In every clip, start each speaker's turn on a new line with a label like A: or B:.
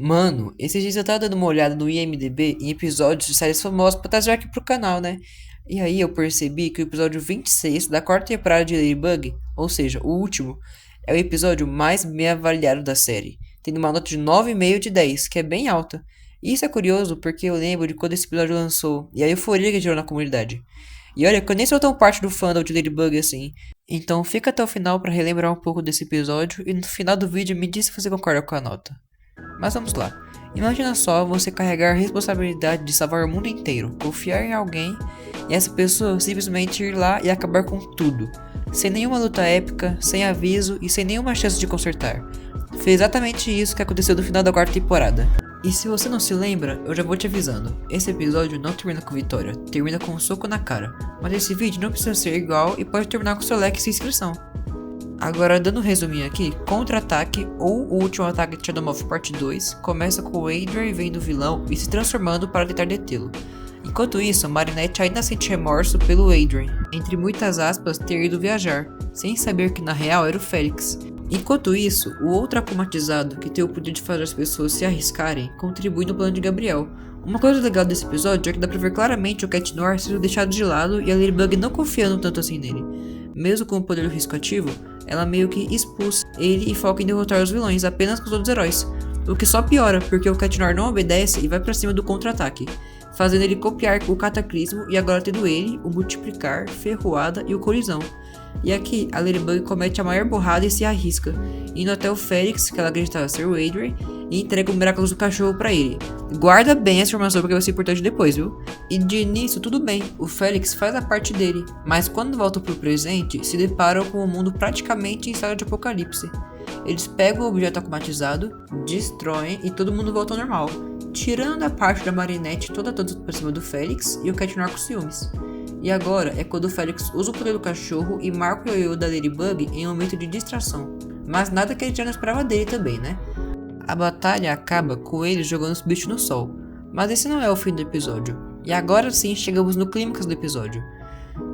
A: Mano, esses dias eu tava dando uma olhada no IMDb em episódios de séries famosas pra trazer aqui pro canal, né? E aí eu percebi que o episódio 26 da quarta temporada de Ladybug, ou seja, o último, é o episódio mais bem avaliado da série, tendo uma nota de 9,5 de 10, que é bem alta. E isso é curioso porque eu lembro de quando esse episódio lançou e a euforia que gerou na comunidade. E olha que eu nem sou tão parte do fandom de Ladybug assim, então fica até o final pra relembrar um pouco desse episódio e no final do vídeo me diz se você concorda com a nota. Mas vamos lá. Imagina só você carregar a responsabilidade de salvar o mundo inteiro, confiar em alguém e essa pessoa simplesmente ir lá e acabar com tudo, sem nenhuma luta épica, sem aviso e sem nenhuma chance de consertar. Foi exatamente isso que aconteceu no final da quarta temporada. E se você não se lembra, eu já vou te avisando. Esse episódio não termina com vitória, termina com um soco na cara. Mas esse vídeo não precisa ser igual e pode terminar com seu like sem inscrição. Agora, dando um resuminho aqui, Contra-Ataque ou O Último Ataque de Shadow Moth Parte 2 começa com o Adrian vendo o vilão e se transformando para tentar detê-lo. Enquanto isso, Marinette ainda sente remorso pelo Adrian, entre muitas aspas, ter ido viajar, sem saber que na real era o Félix. Enquanto isso, o outro akumatizado, que tem o poder de fazer as pessoas se arriscarem, contribui no plano de Gabriel. Uma coisa legal desse episódio é que dá pra ver claramente o Cat Noir sendo deixado de lado e a Ladybug não confiando tanto assim nele. Mesmo com o poder do risco ativo, ela meio que expulsa ele e foca em derrotar os vilões apenas com os outros heróis. O que só piora, porque o Cat Noir não obedece e vai pra cima do contra-ataque, fazendo ele copiar o Cataclismo e agora tendo ele, o Multiplicar, Ferroada e o Colisão. E aqui, a Ladybug comete a maior burrada e se arrisca, indo até o Félix, que ela acreditava ser o Adrian, e entrega o Miraculous do cachorro pra ele. Guarda bem essa informação porque vai ser importante depois, viu? E de início tudo bem, o Félix faz a parte dele, mas quando voltam pro presente, se deparam com o mundo praticamente em estado de apocalipse. Eles pegam o objeto akumatizado, destroem e todo mundo volta ao normal, tirando a parte da Marinette toda pra cima do Félix e o Cat Noir com ciúmes. E agora é quando o Félix usa o poder do cachorro e marca o ioiô da Ladybug em um momento de distração. Mas nada que ele já não esperava dele também, né? A batalha acaba com ele jogando os bichos no sol. Mas esse não é o fim do episódio. E agora sim chegamos no clímax do episódio.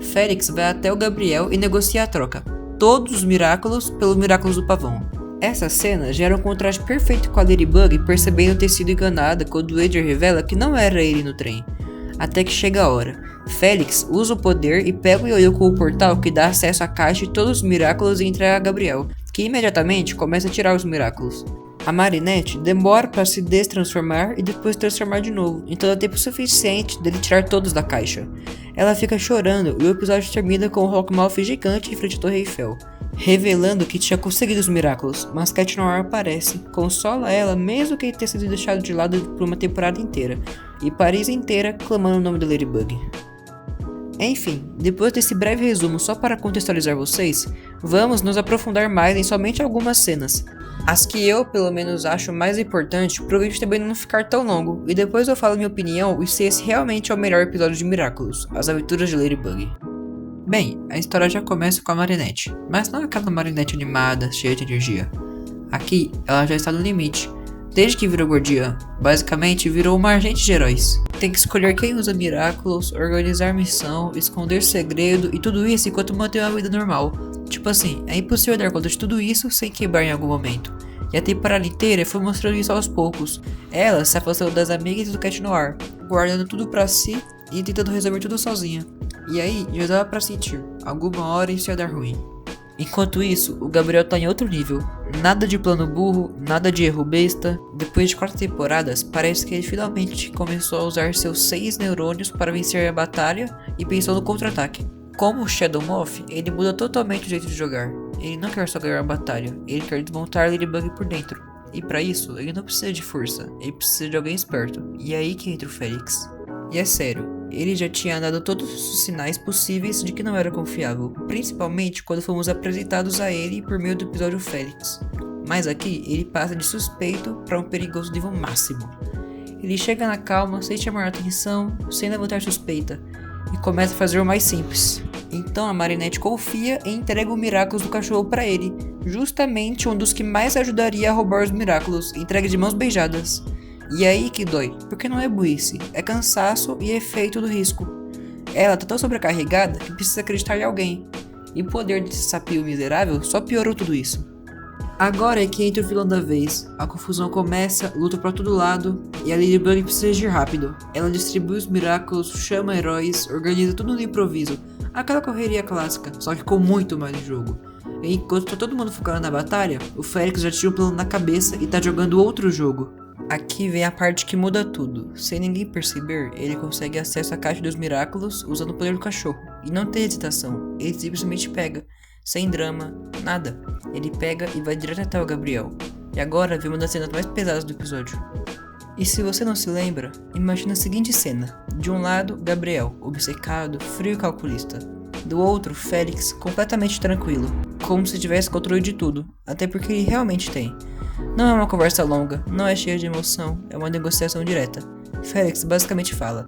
A: Félix vai até o Gabriel e negocia a troca. Todos os Miraculous pelo Miraculous do Pavão. Essa cena gera um contraste perfeito com a Ladybug percebendo ter sido enganada quando o Adrian revela que não era ele no trem. Até que chega a hora. Félix usa o poder e pega o ioiô com o portal que dá acesso à caixa de todos os Miraculous e entrega a Gabriel, que imediatamente começa a tirar os Miraculous. A Marinette demora para se destransformar e depois transformar de novo, então dá tempo suficiente dele tirar todos da caixa. Ela fica chorando e o episódio termina com o Rockmouth gigante em frente à Torre Eiffel, revelando que tinha conseguido os Miraculous, mas Cat Noir aparece, consola ela mesmo que ele tenha sido deixado de lado por uma temporada inteira, e Paris inteira clamando o nome da Ladybug. Enfim, depois desse breve resumo só para contextualizar vocês, vamos nos aprofundar mais em somente algumas cenas. As que eu, pelo menos, acho mais importante para o vídeo também não ficar tão longo, e depois eu falo minha opinião e se esse realmente é o melhor episódio de Miraculous, As Aventuras de Ladybug. Bem, a história já começa com a Marinette, mas não aquela Marinette animada, cheia de energia. Aqui, ela já está no limite. Desde que virou guardiã, basicamente virou uma agente de heróis. Tem que escolher quem usa Miraculous, organizar missão, esconder segredo e tudo isso enquanto mantém uma vida normal. Tipo assim, é impossível dar conta de tudo isso sem quebrar em algum momento. E a temporada inteira foi mostrando isso aos poucos. Ela se afastando das amigas do Cat Noir, guardando tudo pra si e tentando resolver tudo sozinha. E aí, já dava pra sentir, alguma hora isso ia dar ruim. Enquanto isso, o Gabriel tá em outro nível. Nada de plano burro, nada de erro besta. Depois de 4 temporadas, parece que ele finalmente começou a usar seus 6 neurônios para vencer a batalha e pensou no contra-ataque. Como o Shadow Moth, ele muda totalmente o jeito de jogar. Ele não quer só ganhar a batalha, ele quer desmontar Ladybug por dentro. E para isso, ele não precisa de força, ele precisa de alguém esperto. E é aí que entra o Félix. E é sério, ele já tinha dado todos os sinais possíveis de que não era confiável, principalmente quando fomos apresentados a ele por meio do episódio Félix. Mas aqui, ele passa de suspeito para um perigoso nível máximo. Ele chega na calma, sem chamar atenção, sem levantar suspeita, e começa a fazer o mais simples. Então a Marinette confia e entrega o Miraculous do cachorro para ele, justamente um dos que mais ajudaria a roubar os Miraculous, entregue de mãos beijadas. E é aí que dói, porque não é burrice, é cansaço e efeito do risco. Ela tá tão sobrecarregada que precisa acreditar em alguém, e o poder desse sapio miserável só piorou tudo isso. Agora é que entra o vilão da vez. A confusão começa, luta pra todo lado e a Ladybug precisa agir rápido. Ela distribui os Miraculous, chama heróis, organiza tudo no improviso. Aquela correria clássica, só que com muito mais jogo. E enquanto tá todo mundo focando na batalha, o Felix já tinha um plano na cabeça e tá jogando outro jogo. Aqui vem a parte que muda tudo. Sem ninguém perceber, ele consegue acesso à caixa dos Miraculous usando o poder do cachorro. E não tem hesitação, ele simplesmente pega. Sem drama, nada. Ele pega e vai direto até o Gabriel. E agora vem uma das cenas mais pesadas do episódio. E se você não se lembra, imagina a seguinte cena. De um lado, Gabriel, obcecado, frio e calculista. Do outro, Felix, completamente tranquilo, como se tivesse controle de tudo, até porque ele realmente tem. Não é uma conversa longa, não é cheia de emoção, é uma negociação direta. Felix basicamente fala: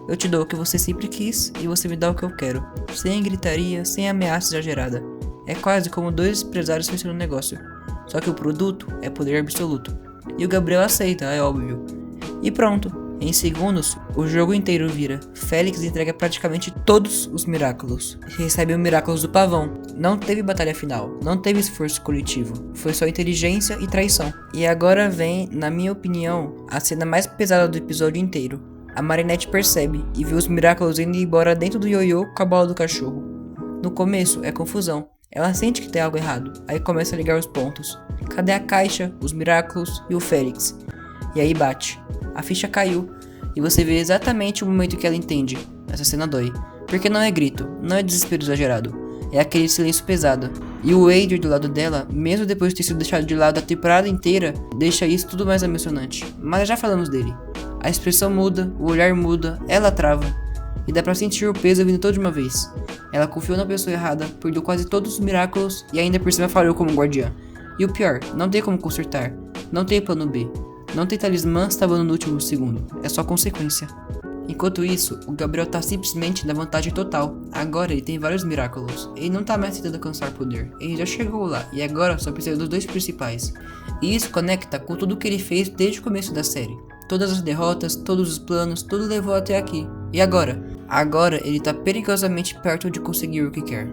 A: eu te dou o que você sempre quis e você me dá o que eu quero, sem gritaria, sem ameaça exagerada. É quase como dois empresários fechando um negócio, só que o produto é poder absoluto. E o Gabriel aceita, é óbvio. E pronto, em segundos, o jogo inteiro vira. Felix entrega praticamente todos os Miraculous. Recebe o Miraculous do pavão. Não teve batalha final, não teve esforço coletivo. Foi só inteligência e traição. E agora vem, na minha opinião, a cena mais pesada do episódio inteiro. A Marinette percebe e vê os Miraculous indo embora dentro do ioiô com a bola do cachorro. No começo é confusão. Ela sente que tem algo errado, aí começa a ligar os pontos. Cadê a caixa, os Miraculous e o Felix? E aí bate. A ficha caiu, e você vê exatamente o momento que ela entende. Essa cena dói, porque não é grito, não é desespero exagerado, é aquele silêncio pesado. E o Adrian do lado dela, mesmo depois de ter sido deixado de lado a temporada inteira, deixa isso tudo mais emocionante. Mas já falamos dele. A expressão muda, o olhar muda, ela trava. E dá pra sentir o peso vindo toda de uma vez. Ela confiou na pessoa errada, perdeu quase todos os Miraculous e ainda por cima falhou como guardiã. E o pior, não tem como consertar, não tem plano B, não tem talismã salvando no último segundo, é só consequência. Enquanto isso, o Gabriel tá simplesmente na vantagem total. Agora ele tem vários Miraculous, ele não tá mais tentando alcançar poder, ele já chegou lá e agora só precisa dos dois principais. E isso conecta com tudo que ele fez desde o começo da série. Todas as derrotas, todos os planos, tudo levou até aqui. E agora? Agora ele tá perigosamente perto de conseguir o que quer.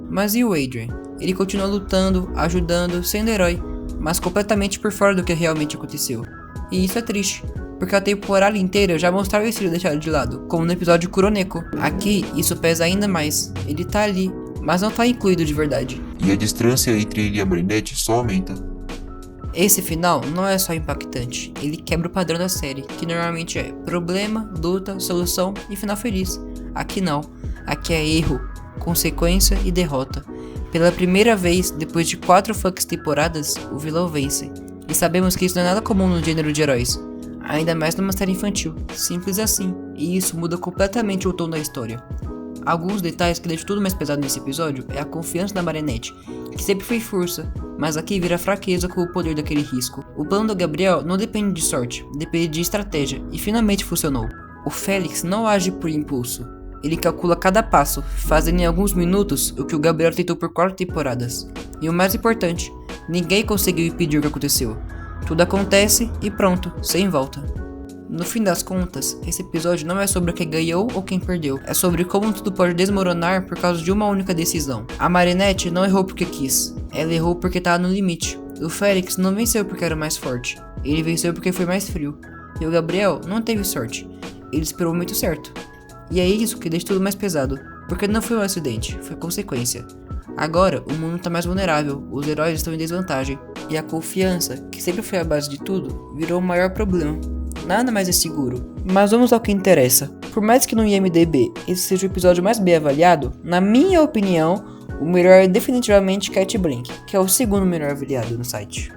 A: Mas e o Adrian? Ele continua lutando, ajudando, sendo herói, mas completamente por fora do que realmente aconteceu. E isso é triste, porque a temporada inteira já mostrava esse filho deixado de lado, como no episódio Kuroneko. Aqui, isso pesa ainda mais. Ele tá ali, mas não tá incluído de verdade.
B: E a distância entre ele e a Marinette só aumenta.
A: Esse final não é só impactante, ele quebra o padrão da série, que normalmente é problema, luta, solução e final feliz. Aqui não, aqui é erro, consequência e derrota. Pela primeira vez, depois de 4 fucks temporadas, o vilão vence. E sabemos que isso não é nada comum no gênero de heróis, ainda mais numa série infantil, simples assim, e isso muda completamente o tom da história. Alguns detalhes que deixam tudo mais pesado nesse episódio é a confiança da Marinette, que sempre foi força, mas aqui vira fraqueza com o poder daquele risco. O plano do Gabriel não depende de sorte, depende de estratégia, e finalmente funcionou. O Felix não age por impulso, ele calcula cada passo, fazendo em alguns minutos o que o Gabriel tentou por 4 temporadas. E o mais importante, ninguém conseguiu impedir o que aconteceu. Tudo acontece e pronto, sem volta. No fim das contas, esse episódio não é sobre quem ganhou ou quem perdeu, é sobre como tudo pode desmoronar por causa de uma única decisão. A Marinette não errou porque quis, ela errou porque estava no limite. O Felix não venceu porque era mais forte, ele venceu porque foi mais frio. E o Gabriel não teve sorte, ele esperou o momento certo. E é isso que deixa tudo mais pesado, porque não foi um acidente, foi consequência. Agora, o mundo está mais vulnerável, os heróis estão em desvantagem, e a confiança, que sempre foi a base de tudo, virou o maior problema. Nada mais é seguro. Mas vamos ao que interessa. Por mais que no IMDb esse seja o episódio mais bem avaliado, na minha opinião, o melhor é definitivamente Cat Blank, que é o segundo melhor avaliado no site.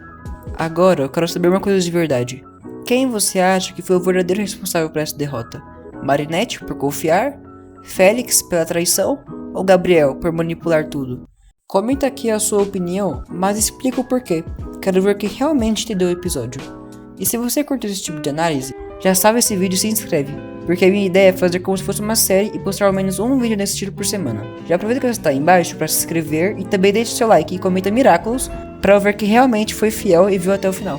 A: Agora eu quero saber uma coisa de verdade. Quem você acha que foi o verdadeiro responsável por essa derrota? Marinette por confiar? Felix pela traição? Ou Gabriel por manipular tudo? Comenta aqui a sua opinião, mas explica o porquê. Quero ver quem realmente entendeu o episódio. E se você curtiu esse tipo de análise, já salva esse vídeo e se inscreve, porque a minha ideia é fazer como se fosse uma série e postar ao menos um vídeo desse estilo por semana. Já aproveita que você está aí embaixo para se inscrever e também deixe seu like e comenta Miraculous para eu ver que realmente foi fiel e viu até o final.